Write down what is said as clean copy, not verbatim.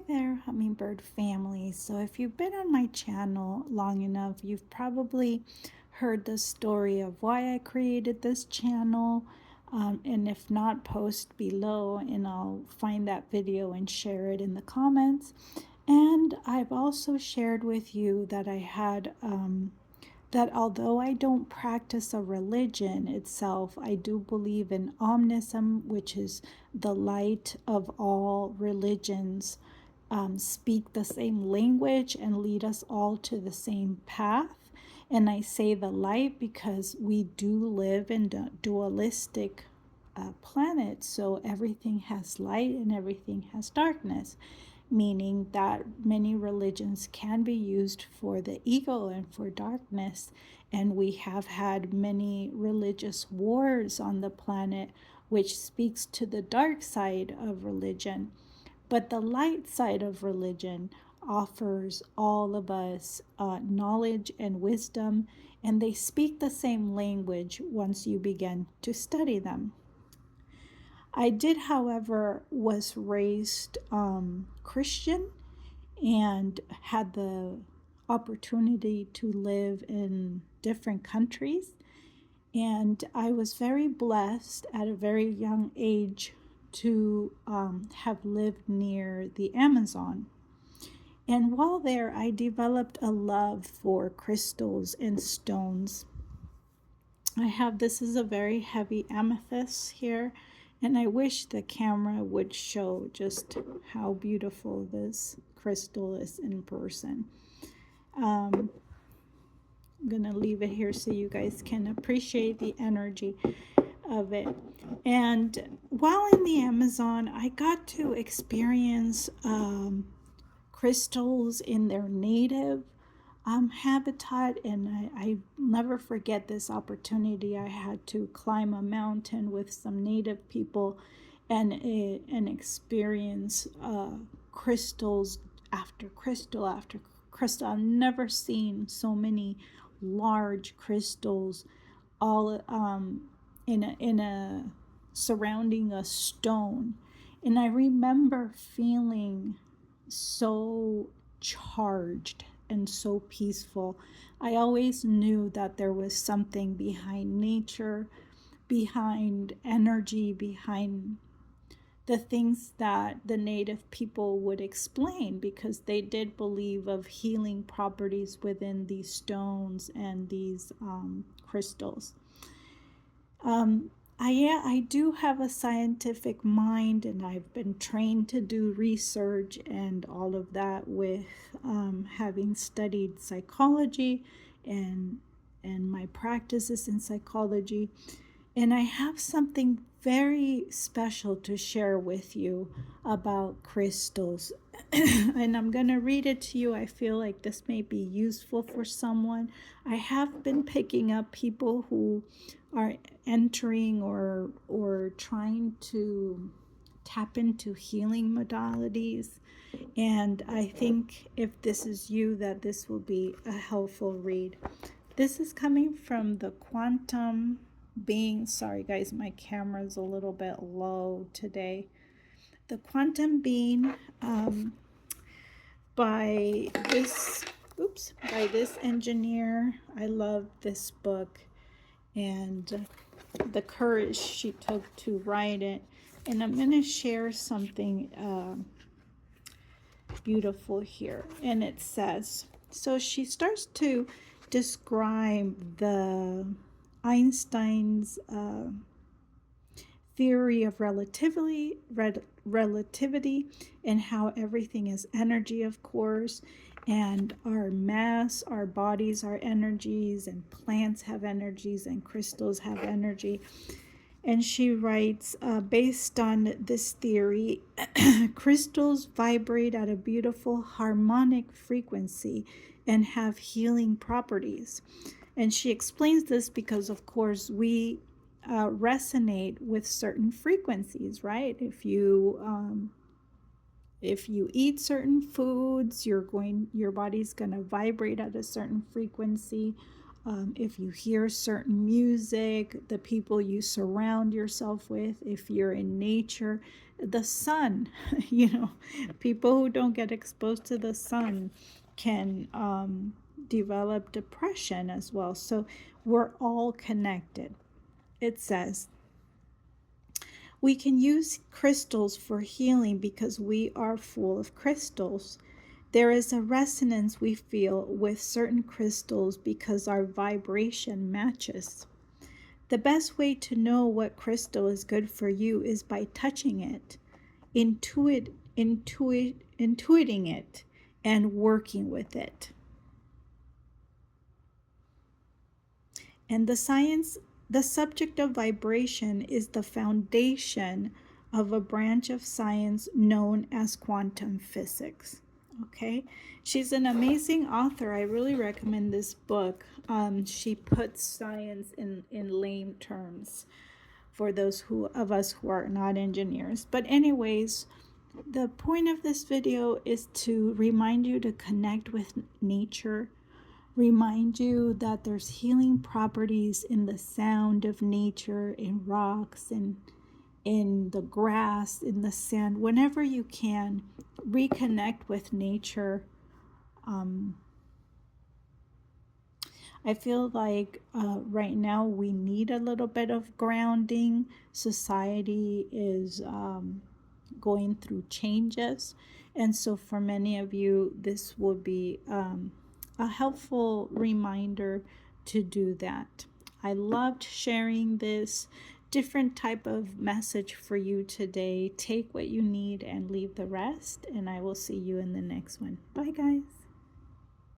there, hummingbird family. So, if you've been on my channel long enough, you've probably heard the story of why I created this channel. And if not, post below and I'll find that video and share it in the comments. And I've also shared with you that that although I don't practice a religion itself, I do believe in omnism, which is the light of all religions, speak the same language and lead us all to the same path. And I say the light because we do live in a dualistic planet, so everything has light and everything has darkness, meaning that many religions can be used for the ego and for darkness. And we have had many religious wars on the planet, which speaks to the dark side of religion. But the light side of religion offers all of us knowledge and wisdom, and they speak the same language once you begin to study them. I did, however, was raised Christian and had the opportunity to live in different countries. And I was very blessed at a very young age to have lived near the Amazon. And while there, I developed a love for crystals and stones. This is a very heavy amethyst here, and I wish the camera would show just how beautiful this crystal is in person. I'm going to leave it here so you guys can appreciate the energy of it. And while in the Amazon, I got to experience crystals in their native habitat, and I never forget this opportunity. I had to climb a mountain with some native people and experience crystals after crystal after crystal. I've never seen so many large crystals all in a surrounding a stone. And I remember feeling so charged and so peaceful. I always knew that there was something behind nature, behind energy, behind the things that the native people would explain, because they did believe of healing properties within these stones and these crystals. I do have a scientific mind, and I've been trained to do research and all of that with having studied psychology and my practices in psychology. And I have something very special to share with you about crystals. And I'm going to read it to you. I feel like this may be useful for someone. I have been picking up people who are entering or trying to tap into healing modalities. And I think if this is you, that this will be a helpful read. This is coming from the Quantum Being. Sorry guys, my camera's a little bit low today. The Quantum Being by this engineer. I love this book and the courage she took to write it. And I'm going to share something beautiful here. And it says, so she starts to describe the Einstein's theory of relativity and how everything is energy, of course, and our mass, our bodies are energies, and plants have energies, and crystals have energy. And she writes, based on this theory, crystals vibrate at a beautiful harmonic frequency and have healing properties. And she explains this because, of course, we resonate with certain frequencies, right? If you eat certain foods, your body's going to vibrate at a certain frequency. if you hear certain music, the people you surround yourself with, if you're in nature, the sun, people who don't get exposed to the sun can develop depression as well. So we're all connected. It says, we can use crystals for healing because we are full of crystals. There is a resonance we feel with certain crystals because our vibration matches. The best way to know what crystal is good for you is by touching it, intuiting it, and working with it. And the subject of vibration is the foundation of a branch of science known as quantum physics. Okay, she's an amazing author. I really recommend this book. She puts science in lame terms for those of us who are not engineers. But anyways, the point of this video is to remind you to connect with nature, remind you that there's healing properties in the sound of nature, in rocks, in the grass, in the sand. Whenever you can, reconnect with nature. I feel like right now we need a little bit of grounding. Society is going through changes. And so for many of you, this will be a helpful reminder to do that. I loved sharing this different type of message for you today. Take what you need and leave the rest. And I will see you in the next one. Bye, guys.